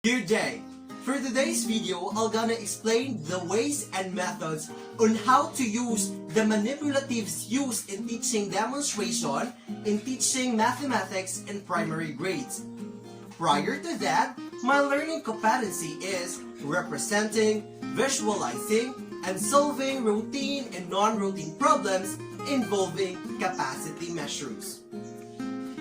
Good day! For today's video, I'm gonna explain the ways and methods on how to use the manipulatives used in teaching demonstration in teaching mathematics in primary grades. Prior to that, my learning competency is representing, visualizing, and solving routine and non-routine problems involving capacity measures.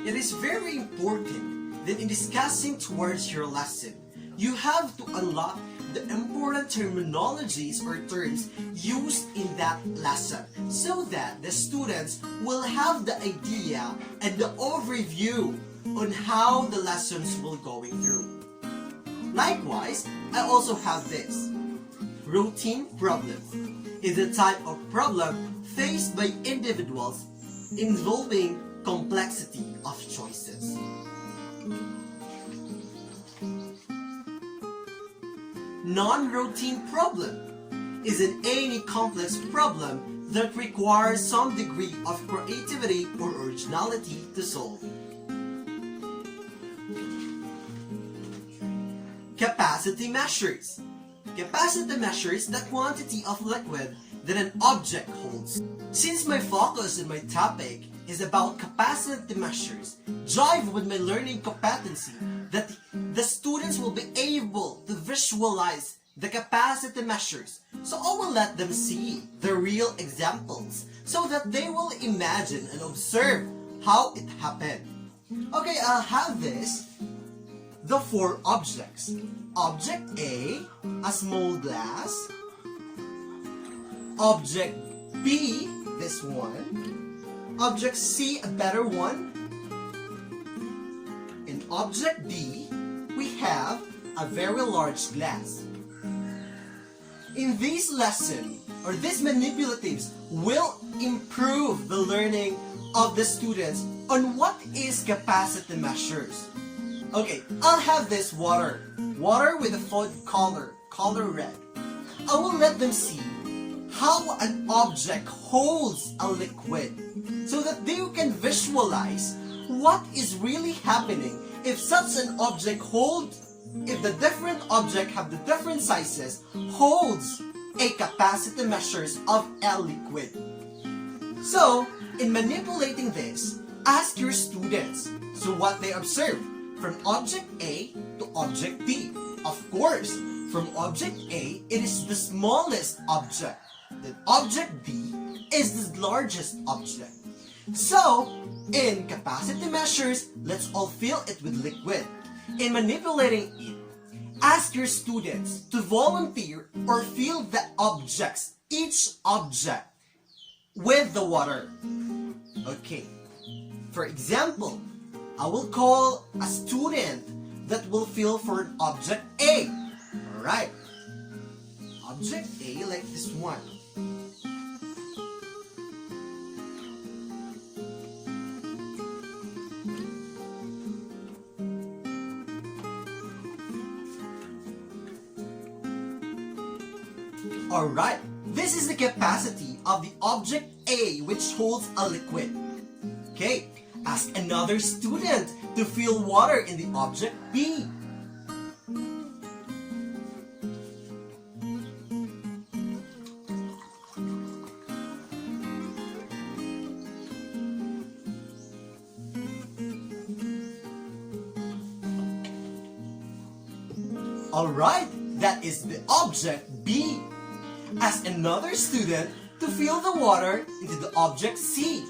It is very important that in discussing towards your lesson, you have to unlock the important terminologies or terms used in that lesson so that the students will have the idea and the overview on how the lessons will going through. Likewise, I also have this. Routine problem is a type of problem faced by individuals involving complexity of choices. Non-routine problem is any complex problem that requires some degree of creativity or originality to solve. Capacity measures. Capacity measures the quantity of liquid that an object holds. Since my focus and my topic is about capacity measures, jive with my learning competency that the students will be able to visualize the capacity measures. So I will let them see the real examples so that they will imagine and observe how it happened. Okay, I'll have this. The four objects. Object A, a small glass. Object B, this one. Object C, a better one. In object D, we have a very large glass. In this lesson, or these manipulatives will improve the learning of the students on what is capacity measures. Okay, I'll have this water with a food color red. I will let them see how an object holds a liquid so that they can visualize what is really happening if such an object if the different object have the different sizes, holds a capacity measures of a liquid. So, in manipulating this, ask your students, so what they observe, from object A to object B. Of course, from object A, it is the smallest object. Then object B is the largest object. So, in capacity measures, let's all fill it with liquid. In manipulating it, ask your students to volunteer or fill the objects, each object, with the water. Okay, for example, I will call a student that will fill for an object A. Alright, object A like this one. Alright, this is the capacity of the object A which holds a liquid. Okay, ask another student to fill water in the object B. Alright, that is the object B. Ask another student to fill the water into the object C.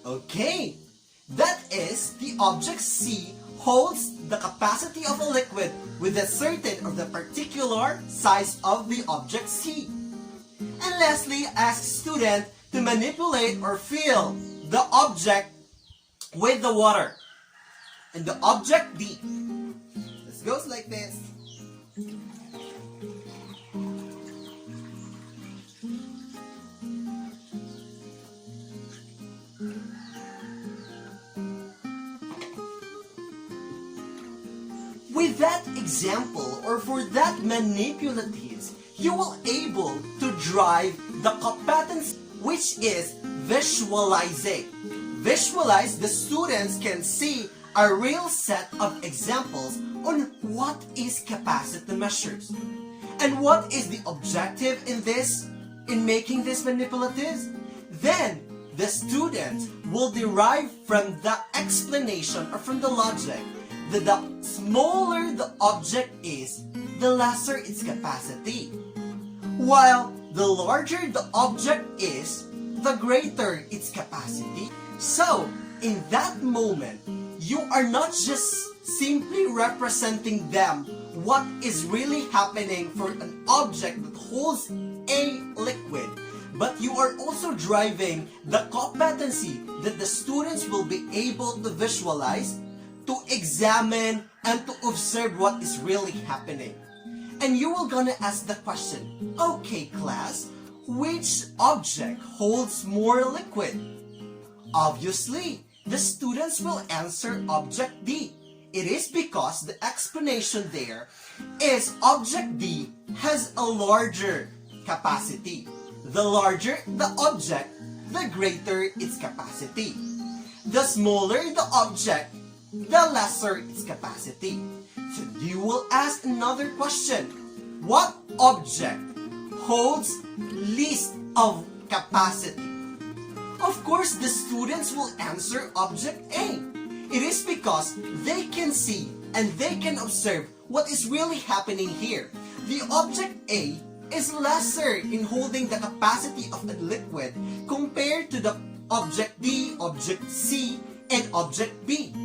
Okay, that is the object C holds the capacity of a liquid with a certain or the particular size of the object C. And lastly, ask student to manipulate or fill the object with the water. And the object D. This goes like this. With that example or for that manipulatives, you will able to drive the competence, which is visualizing. Visualize, the students can see a real set of examples on what is capacity measures. And what is the objective in this, in making this manipulatives? Then the students will derive from the explanation or from the logic that the smaller the object is, the lesser its capacity. While the larger the object is, the greater its capacity. So, in that moment, you are not just simply representing them what is really happening for an object that holds a liquid, but you are also driving the competency that the students will be able to visualize, to examine, and to observe what is really happening. And you will gonna ask the question, okay class, which object holds more liquid? Obviously, the students will answer object D. It is because the explanation there is object D has a larger capacity. The larger the object, the greater its capacity. The smaller the object, the lesser its capacity. So you will ask another question. What object holds least of capacity? Of course, the students will answer object A. It is because they can see and they can observe what is really happening here. The object A is lesser in holding the capacity of a liquid compared to the object D, object C, and object B.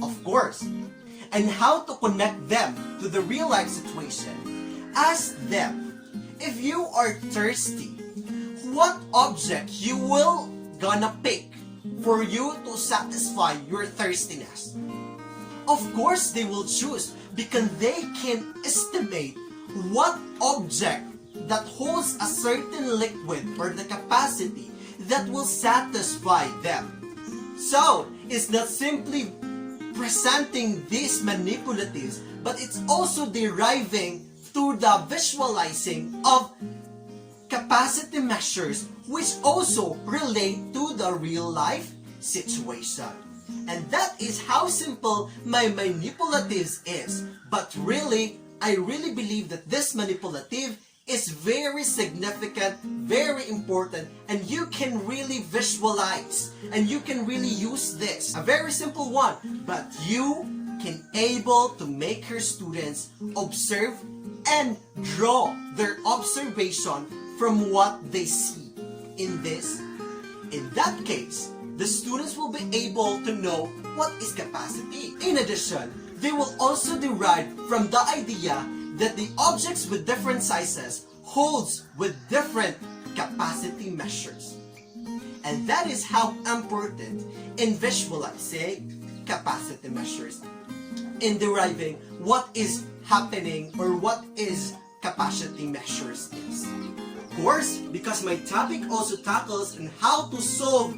Of course. And how to connect them to the real life situation? Ask them, if you are thirsty, what object you will gonna pick for you to satisfy your thirstiness? Of course, they will choose because they can estimate what object that holds a certain liquid or the capacity that will satisfy them. So, it's not simply presenting these manipulatives, but it's also deriving through the visualizing of capacity measures which also relate to the real life situation. And that is how simple my manipulatives is. But really, I really believe that this manipulative is very significant, very important, and you can really visualize and you can really use this. A very simple one, but you can able to make your students observe and draw their observation from what they see in this. In that case, the students will be able to know what is capacity. In addition, they will also derive from the idea that the objects with different sizes holds with different capacity measures. And that is how important in visualizing capacity measures, in deriving what is happening or what is capacity measures is. Of course, because my topic also tackles on how to solve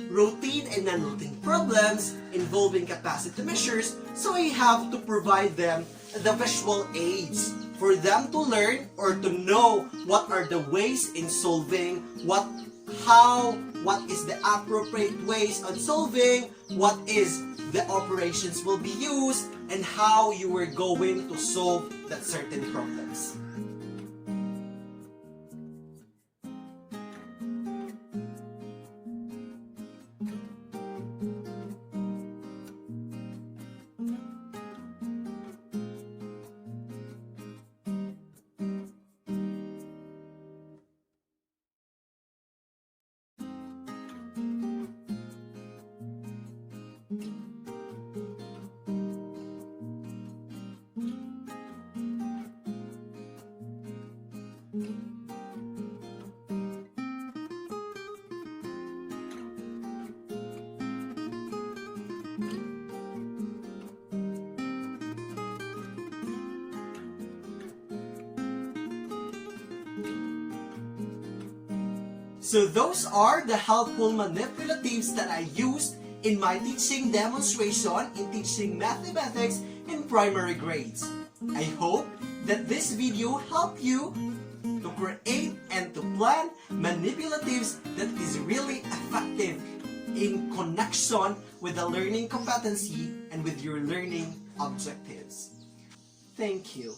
routine and non-routine problems involving capacity measures, so I have to provide them the visual aids for them to learn or to know what are the ways in solving, what is the appropriate ways on solving, what is the operations will be used, and how you are going to solve that certain problems. So those are the helpful manipulatives that I used in my teaching demonstration in teaching mathematics in primary grades. I hope that this video helped you to create and to plan manipulatives that is really effective in connection with the learning competency and with your learning objectives. Thank you.